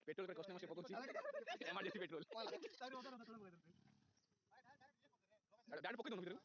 Petrol का कष्ट से पकोची एमरजेंसी पेट्रोल डाड पके दोनों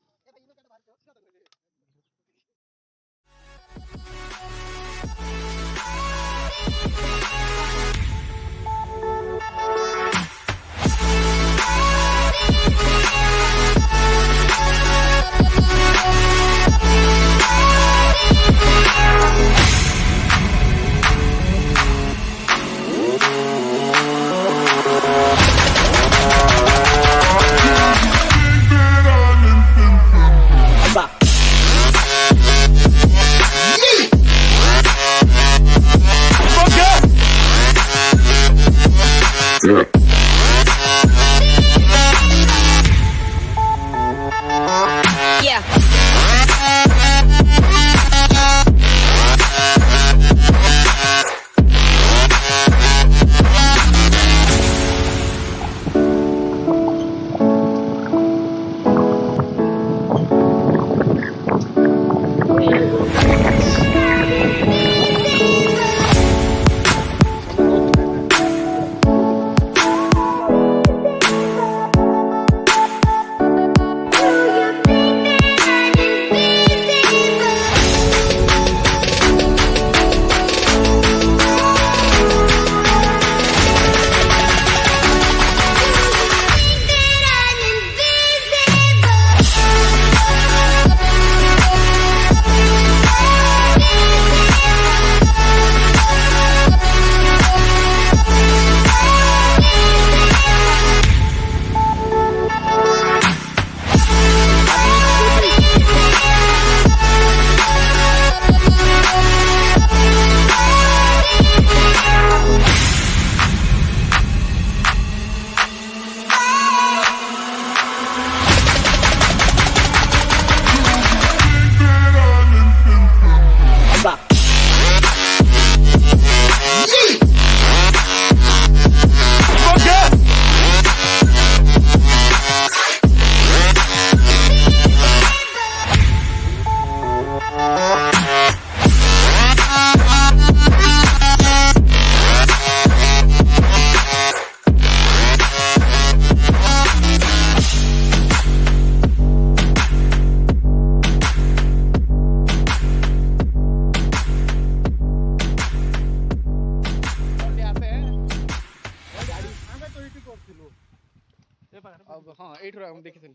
अब हाँ एट हम देखी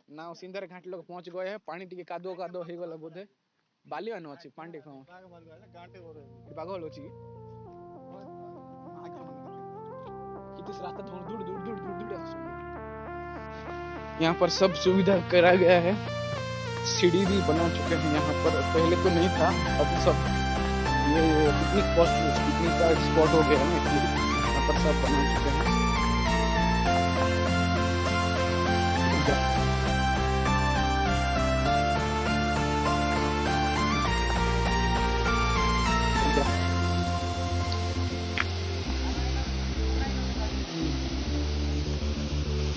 ना सिंधर घाट लोग पहुंच गए हैं पानी टिके कादो कादो हे गला बोधे बाली आनो अछि पांडे खाओ गांटे ओरे बागल अछि कितने रास्ता दूर दूर दूर दूर दूर दूर यहाँ पर सब सुविधा करा गया है सीढ़ी भी बना चुके हैं यहाँ पर पहले तो नहीं था अब सब ये पिकनिक का स्पॉट हो गया है यहाँ पर सब बना चुके हैं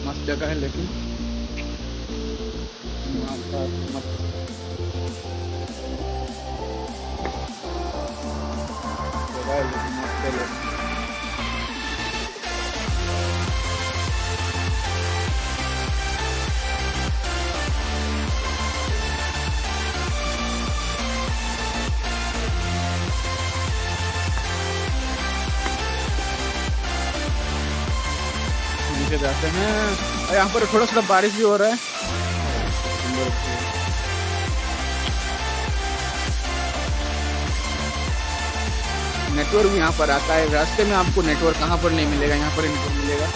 मस्त जगह है लेकिन मस्त जगह है लेकिन मस्त है जाते हैं और यहाँ पर थोड़ा थोड़ा बारिश भी हो रहा है नेटवर्क भी यहाँ पर आता है रास्ते में आपको नेटवर्क कहाँ पर नहीं मिलेगा यहाँ पर नेटवर्क मिलेगा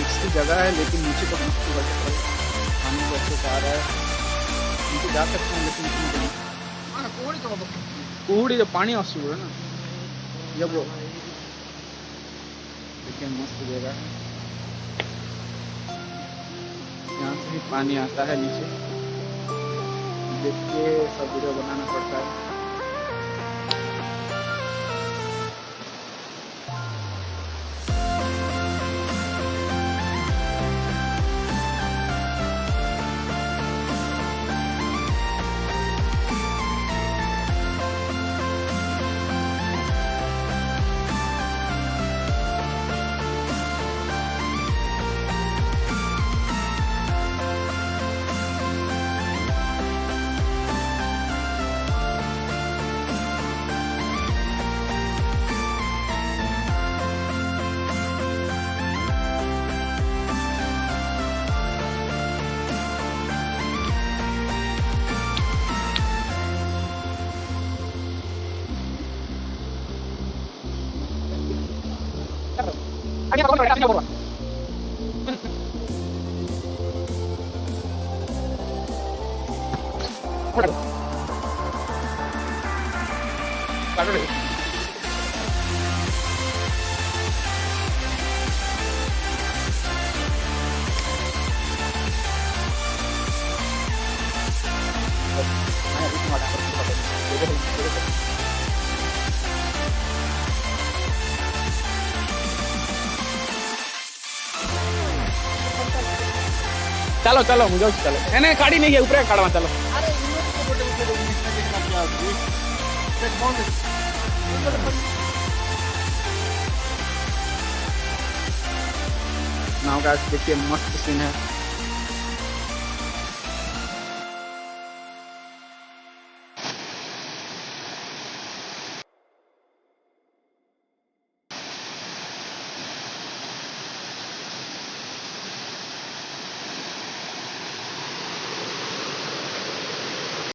इसकी जगह है लेकिन नीचे तो पानी भी अच्छे से आ रहा है नीचे जा सकते हैं लेकिन कुहड़ी जो पानी आंसू है ना जब वो देखिए मस्त जगह है यहाँ से भी पानी आता है नीचे देखिए सब वीडियो बनाना पड़ता है चलो चलो मुझे चलो नहीं गाड़ी नहीं है ऊपर काढ़वा चलो नाव का देखिए मस्त सीन है।